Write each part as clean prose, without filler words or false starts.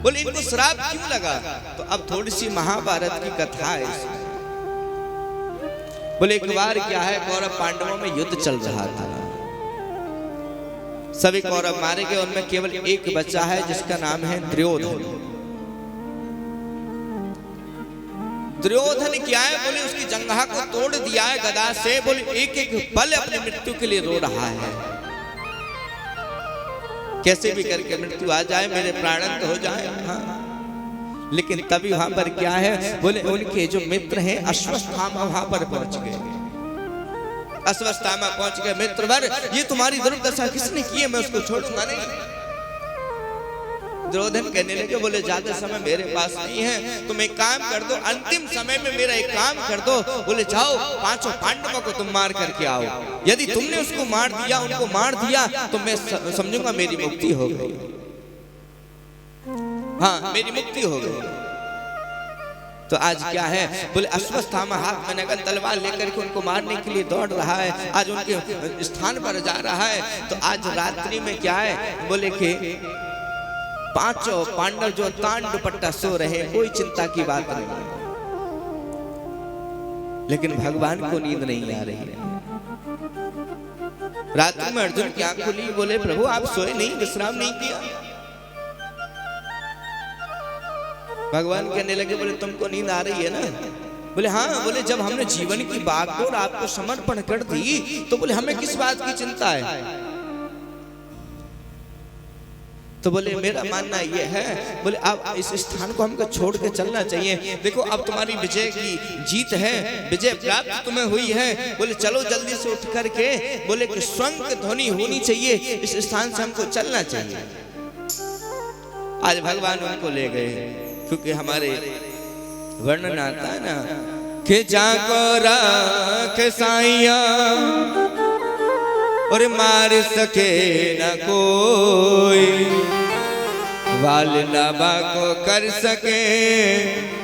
बोले इनको श्राप क्यों लगा? तो अब थोड़ी सी महाभारत की कथा है इसमें। बोले एक बार क्या है, कौरव पांडवों में युद्ध चल रहा था, सभी कौरव मारे गए, उनमें केवल एक बचा है जिसका नाम है दुर्योधन। दुर्योधन क्या है, बोले उसकी जंघा को तोड़ दिया है गदा से। बोले एक एक पल अपनी मृत्यु के लिए रो रहा है, कैसे भी करके मृत्यु आ जाए, मेरे प्राणांत हो जाए। हाँ। लेकिन तभी वहां पर क्या है, बोले उनके जो मित्र हैं अश्वत्थामा वहां पर पहुंच गए। अश्वत्थामा पहुंच गए, मित्रवर ये तुम्हारी दुर्दशा किसने की है, मैं उसको छोड़ूंगा नहीं। दुर्योधन कहने लगे, बोले ज्यादा समय मेरे पास नहीं है, तुम एक काम कर दो, अंतिम समय में मेरा एक काम कर दो। बोले जाओ पांचों पांडवों को तुम मार करके आओ, यदि तुमने उसको मार दिया, उनको मार दिया, तो मैं समझूंगा मेरी मुक्ति हो गई। हाँ, मेरी मुक्ति हो गई। तो आज क्या है, बोले अश्वत्थामा हाथ में नगन तलवार लेकर के उनको मारने के लिए दौड़ रहा है, आज उनके स्थान पर जा रहा है। तो आज रात्रि में क्या है, बोले कि पांचों पांडव जो तांड दुपट्टा सो रहे, कोई चिंता की बात नहीं, लेकिन भगवान को नींद नहीं आ रही है। रात्रि में अर्जुन की आंख खुली, बोले प्रभु आप सोए नहीं, विश्राम नहीं किया? भगवान कहने लगे, बोले तुमको नींद आ रही है ना? बोले हाँ। बोले जब हमने जीवन की बागडोर आपको समर्पण कर दी, तो बोले हमें किस बात की चिंता है? तो बोले मेरा मानना ये है, बोले अब इस स्थान को हमको छोड़ के चलना चाहिए। देखो अब तुम्हारी विजय की जीत है, विजय प्राप्त तुम्हें हुई है, बोले चलो जल्दी से उठ करके, बोले कि शंख ध्वनि होनी चाहिए, इस स्थान से हमको चलना चाहिए। आज भगवान उनको ले गए, क्योंकि हमारे वर्णन आता है ना कि जाको राख साइया और मार सके न कोई, वाल नाबा को कर सके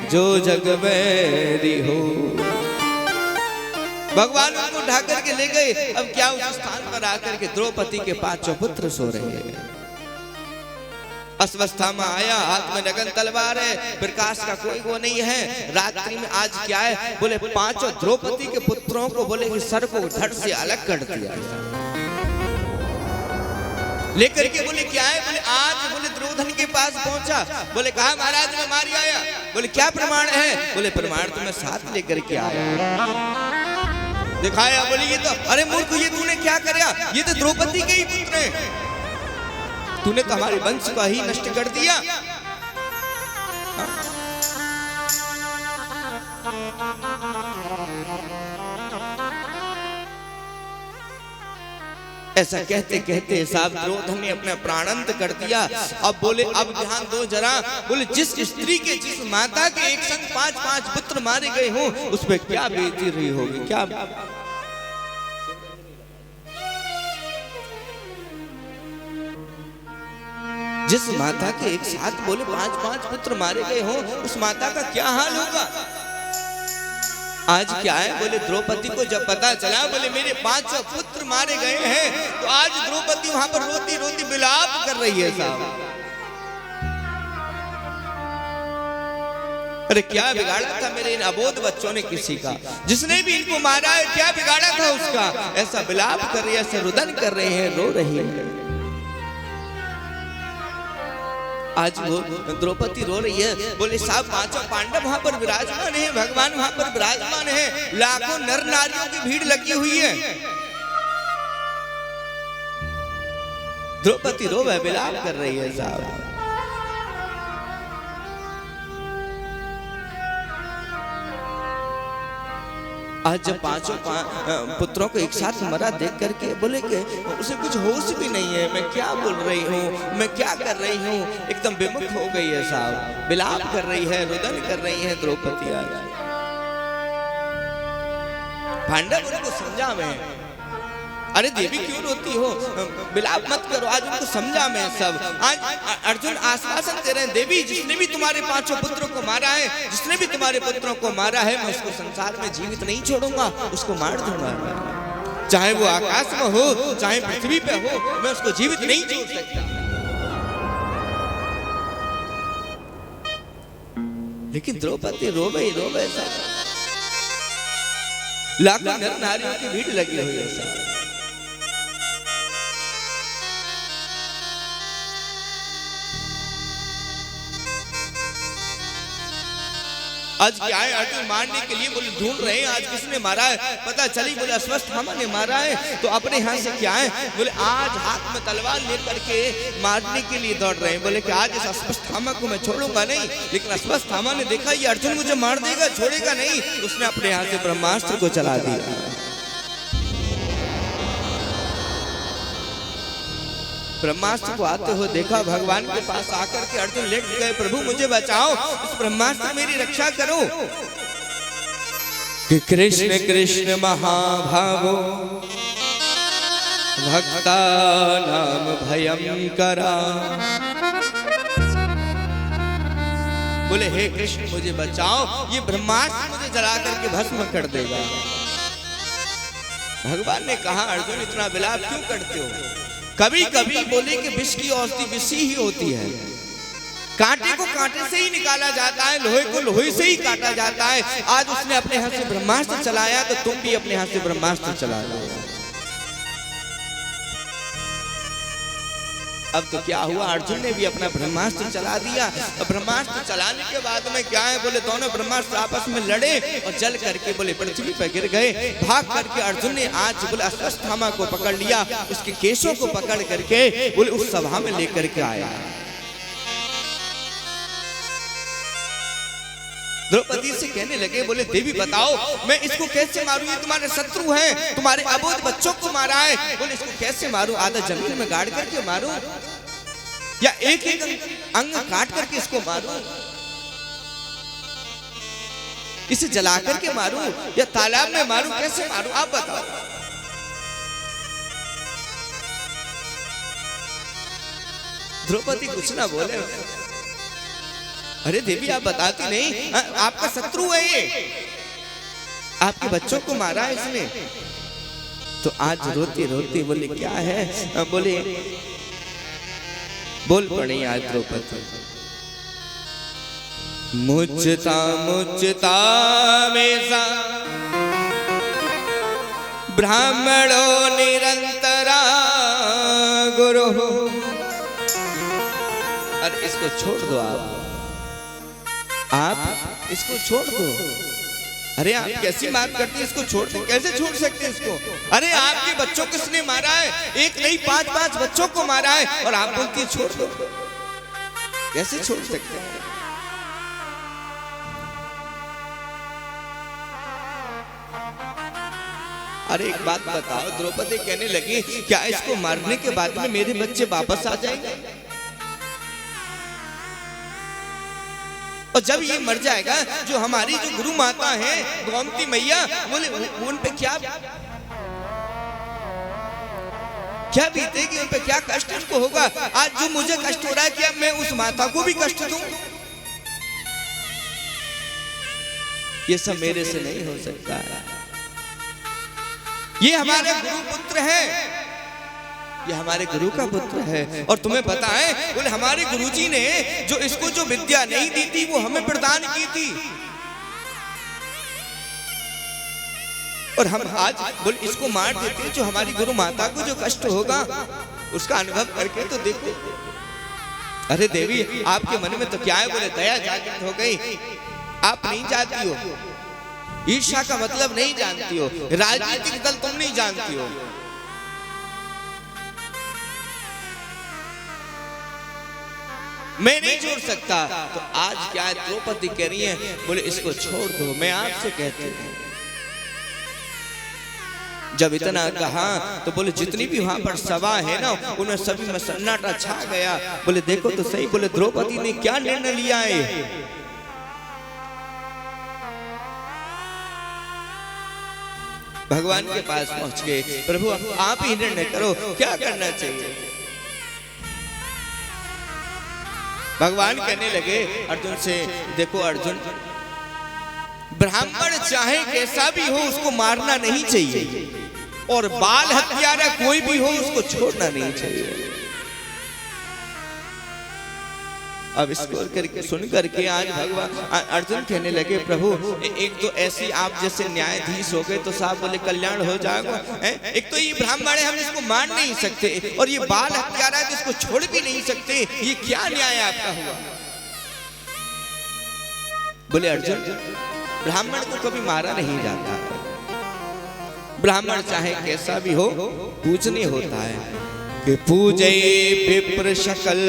जो जग बैरी हो। भगवान उनको उठा करके ले गए। अब क्या उस स्थान पर आकर के द्रौपदी के पांचों पुत्र सो रहे हैं। अश्वत्थामा आया, हाथ में नगन तलवार है, प्रकाश का कोई वो नहीं है। रात्रि में आज क्या है, बोले पांचों द्रौपदी के पुत्रों को बोले कि सर को धड़ से अलग कर दिया लेकर के। बोले क्या है, बोले आज बोले दुर्योधन के पास पहुंचा, बोले कहा महाराज मैं मारी आया। बोले क्या प्रमाण है? बोले प्रमाण तो मैं साथ लेकर के आया, दिखाया। बोले ये तो, अरे मूर्ख ये तूने क्या कराया, ये तो द्रौपदी के ही पुत्र हैं, तूने तो हमारे वंश को ही नष्ट कर दिया। ऐसा कहते कहते साहब दुर्योधन ने अपना प्राणांत कर दिया। अब बोले अब ध्यान दो जरा, बोले जिस स्त्री के, जिस माता के एक संग 5-5 पुत्र मारे गए हों, उस पर क्या बीती रही होगी, क्या जिस माता के एक साथ बोले 5-5 पुत्र मारे गए हों, उस माता का क्या हाल होगा। आज क्या है, बोले द्रौपदी को जब पता चला, बोले मेरे 5 पुत्र मारे गए हैं, तो आज द्रौपदी वहां पर रोती रोती विलाप कर रही है साहब। अरे क्या बिगाड़ा था मेरे इन अबोध बच्चों ने किसी का, जिसने भी इनको मारा है क्या बिगाड़ा था उसका, ऐसा विलाप कर रही है, ऐसा रुदन कर रहे हैं, रो रही है। आज वो द्रौपदी रो रही है। बोले साहब 5 पांडव वहां पर विराजमान है, भगवान वहां पर विराजमान है, लाखों नर नारियों की भीड़ लगी हुई है। द्रौपदी रो वह विलाप कर रही है साहब। आज जब 5 पुत्रों को एक साथ मरा देख करके बोले कि उसे कुछ होश भी नहीं है, मैं क्या बोल रही हूँ, मैं क्या कर रही हूँ, एकदम विमुख हो गई है साहब, विलाप कर रही है, रुदन कर रही है द्रौपदी। आज पांडव उनको समझा मैं, अरे देवी क्यों रोती हो, विलाप मत करो, आज उनको समझा मैं सब। आज अर्जुन आश्वासन दे रहे हैं, देवी जिसने भी तुम्हारे 5 पुत्रों को मारा है, जिसने भी तुम्हारे पुत्रों को मारा है, मैं उसको संसार में जीवित नहीं छोड़ूंगा, उसको मार दूंगा, चाहे वो आकाश में हो, चाहे पृथ्वी पे हो, मैं उसको जीवित नहीं छोड़ सकता। लेकिन द्रौपदी रोवे ही रोवे सब, लाखों नर नारियों की भीड़ लगी हुई है सब। आज क्या है अर्जुन मारने के लिए, बोले ढूंढ रहे हैं आज किसने मारा है, पता चली बोले अश्वत्थामा ने मारा है। तो अपने यहाँ से क्या है, बोले आज हाथ में तलवार लेकर के मारने के लिए दौड़ रहे हैं। बोले कि आज इस अश्वत्थामा को मैं छोड़ूंगा नहीं। लेकिन अश्वत्थामा ने देखा ये अर्जुन मुझे मार देगा, छोड़ेगा नहीं, उसने अपने यहाँ से ब्रह्मास्त्र को चला दिया। ब्रह्मास्त्र को आते हुए देखा, भगवान के पास आकर के अर्जुन लेट गए, प्रभु मुझे बचाओ, इस ब्रह्मास्त्र मेरी रक्षा करो। कि कृष्ण कृष्ण महाभावो भक्ता नाम भयं करा। बोले हे कृष्ण मुझे बचाओ, ये ब्रह्मास्त्र मुझे जला करके भस्म कर देगा। भगवान ने कहा अर्जुन इतना विलाप क्यों करते हो, कभी कभी बोले कि विष की औषधि विष ही होती है, कांटे को कांटे से ही निकाला जाता है, लोहे को लोहे से ही काटा जाता है। आज उसने अपने हाथ से ब्रह्मास्त्र चलाया तो तुम भी अपने हाथ से ब्रह्मास्त्र चला लो। अब तो क्या हुआ, अर्जुन ने भी अपना ब्रह्मास्त्र चला दिया। और ब्रह्मास्त्र चलाने के बाद में क्या है, बोले दोनों ब्रह्मास्त्र आपस में लड़े और जल करके बोले पृथ्वी पर गिर गए। भाग करके अर्जुन ने आज बोले अश्वत्थामा को पकड़ लिया, उसके केशों को पकड़ करके बोले उस सभा में लेकर के आया। द्रौपदी से कहने लगे, बोले देवी बताओ मैं इसको कैसे मारूं, ये तुम्हारे शत्रु हैं, तुम्हारे अबोध बच्चों को मारा है। बोले इसको कैसे मारूं, आधा जंगल में गाड़ करके मारूं या एक एक अंग काट करके इसको मारूं, इसे जला करके मारूं या तालाब में मारूं, कैसे मारूं आप बताओ। द्रौपदी कुछ ना बोले। अरे देवी आप बताती नहीं, आपका शत्रु है ये, आपके बच्चों को मारा है इसने। तो आज रोती रोती बोले क्या है, बोले बोल पड़ी आज द्रौपदी, मुझता मुझता मेसा ब्राह्मणो निरंतरा गुरु। अरे इसको छोड़ दो आप इसको छोड़ दो। अरे आप कैसी बात करती है, इसको छोड़ दो, कैसे छोड़ सकते हैं इसको। अरे आपके बच्चों को किसने मारा है, एक नहीं 5-5 बच्चों को मारा है और आप बोलती है छोड़ दो, कैसे छोड़ सकते हैं। अरे एक बात बताओ, द्रौपदी कहने लगी क्या इसको मारने के बाद में मेरे बच्चे वापस आ जाएंगे, और जब ये मर जाएगा जो हमारी जो गुरु माता है गोमती मैया, बोले उन पे क्या बीतेगी, उन पे क्या कष्ट उनको होगा। आज जो मुझे कष्ट हो रहा है क्या मैं उस माता को भी कष्ट दूं, ये सब मेरे से नहीं हो सकता। ये हमारे गुरु पुत्र है, ये हमारे गुरु का पुत्र है। और तुम्हें पता है बोले हमारे गुरुजी ने जो इसको जो विद्या नहीं दी थी वो हमें प्रदान की थी, और हम आज बोले इसको मार देते, जो हमारी गुरु माता को जो कष्ट होगा उसका अनुभव करके तो देखो। अरे देवी आपके मन में तो क्या है, बोले दया जागृत हो गई, आप नहीं जानती हो, ईर्ष्या का मतलब नहीं जानती हो, राजनीतिक दल तुम नहीं जानती हो। मैं नहीं छोड़ सकता। तो आज क्या है, द्रौपदी कह रही है बोले इसको छोड़ दो। मैं आपसे कहती हूँ, जब इतना कहा तो बोले जितनी भी वहां पर सभा है ना उन्हें सभी में सन्नाटा छा गया। बोले देखो तो सही, बोले द्रौपदी ने क्या निर्णय लिया है। भगवान के पास पहुंच गए, प्रभु आप ही निर्णय करो क्या करना चाहिए। भगवान कहने लगे अर्जुन से, देखो अर्जुन ब्राह्मण चाहे कैसा भी हो उसको मारना नहीं चाहिए, और बाल हत्यारा कोई भी हो उसको छोड़ना नहीं चाहिए। अब इसको करके सुन करके आज भगवान अर्जुन कहने लगे प्रभु एक तो ऐसी आप जैसे न्यायाधीश हो गए तो साहब बोले कल्याण हो जाएगा। एक तो ये ब्राह्मण है हम इसको मार नहीं सकते और ये बाल हत्यारा है तो इसको छोड़ भी नहीं सकते, ये क्या न्याय आपका हुआ? बोले अर्जुन ब्राह्मण को कभी मारा नहीं जाता, ब्राह्मण चाहे कैसा भी हो पूजनीय होता है। कि पूजे विप्र सकल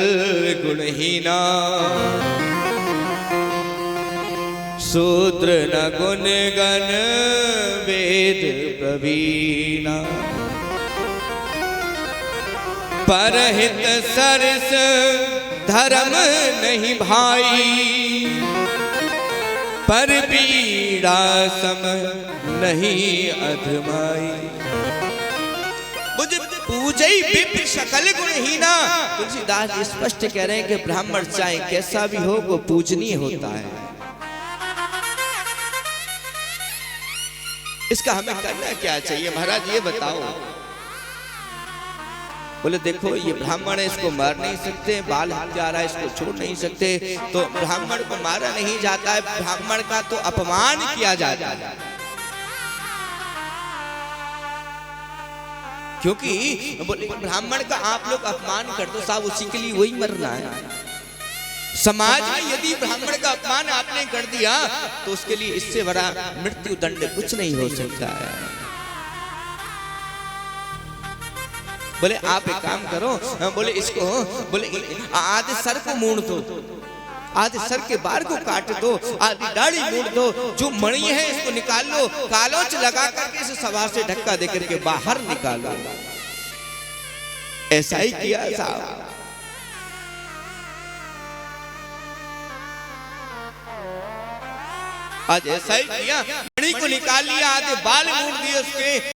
गुणहीना शूद्र न गुण गण वेद प्रवीणा परहित सरस धर्म नहीं भाई पर पीड़ा सम नहीं अधमाई। मुझे पूजे विप्र सकल गुणहीना, तुलसीदास स्पष्ट कह रहे हैं कि ब्राह्मण चाहे कैसा भी हो वो पूजनीय होता है। इसका हमें करना क्या चाहिए महाराज ये बताओ? बोले देखो ये ब्राह्मण है इसको मार नहीं सकते, बाल हत्यारा है इसको छोड़ नहीं सकते, तो ब्राह्मण को मारा नहीं जाता है, ब्राह्मण का तो अपमान किया जाता है। क्योंकि बोले ब्राह्मण का आप लोग अपमान कर दो साहब उसी के लिए वही मरना है। समाज में यदि ब्राह्मण का अपमान आपने कर दिया तो उसके लिए इससे बड़ा मृत्यु दंड कुछ नहीं हो सकता है। बोले आप एक काम करो, बोले इसको बोले आधे सर को मूंड दो, आधे सर के बार को काट दो, आधी दाढ़ी मूंड दो, जो मणि है इसको निकाल लो, कालोच लगा करके इसे सभा से धक्का देकर के बाहर निकालो। ऐसा ही किया साहब। आज ऐसा ही किया, मणि को निकाल लिया, आधे बाल मूंड दिए उसके,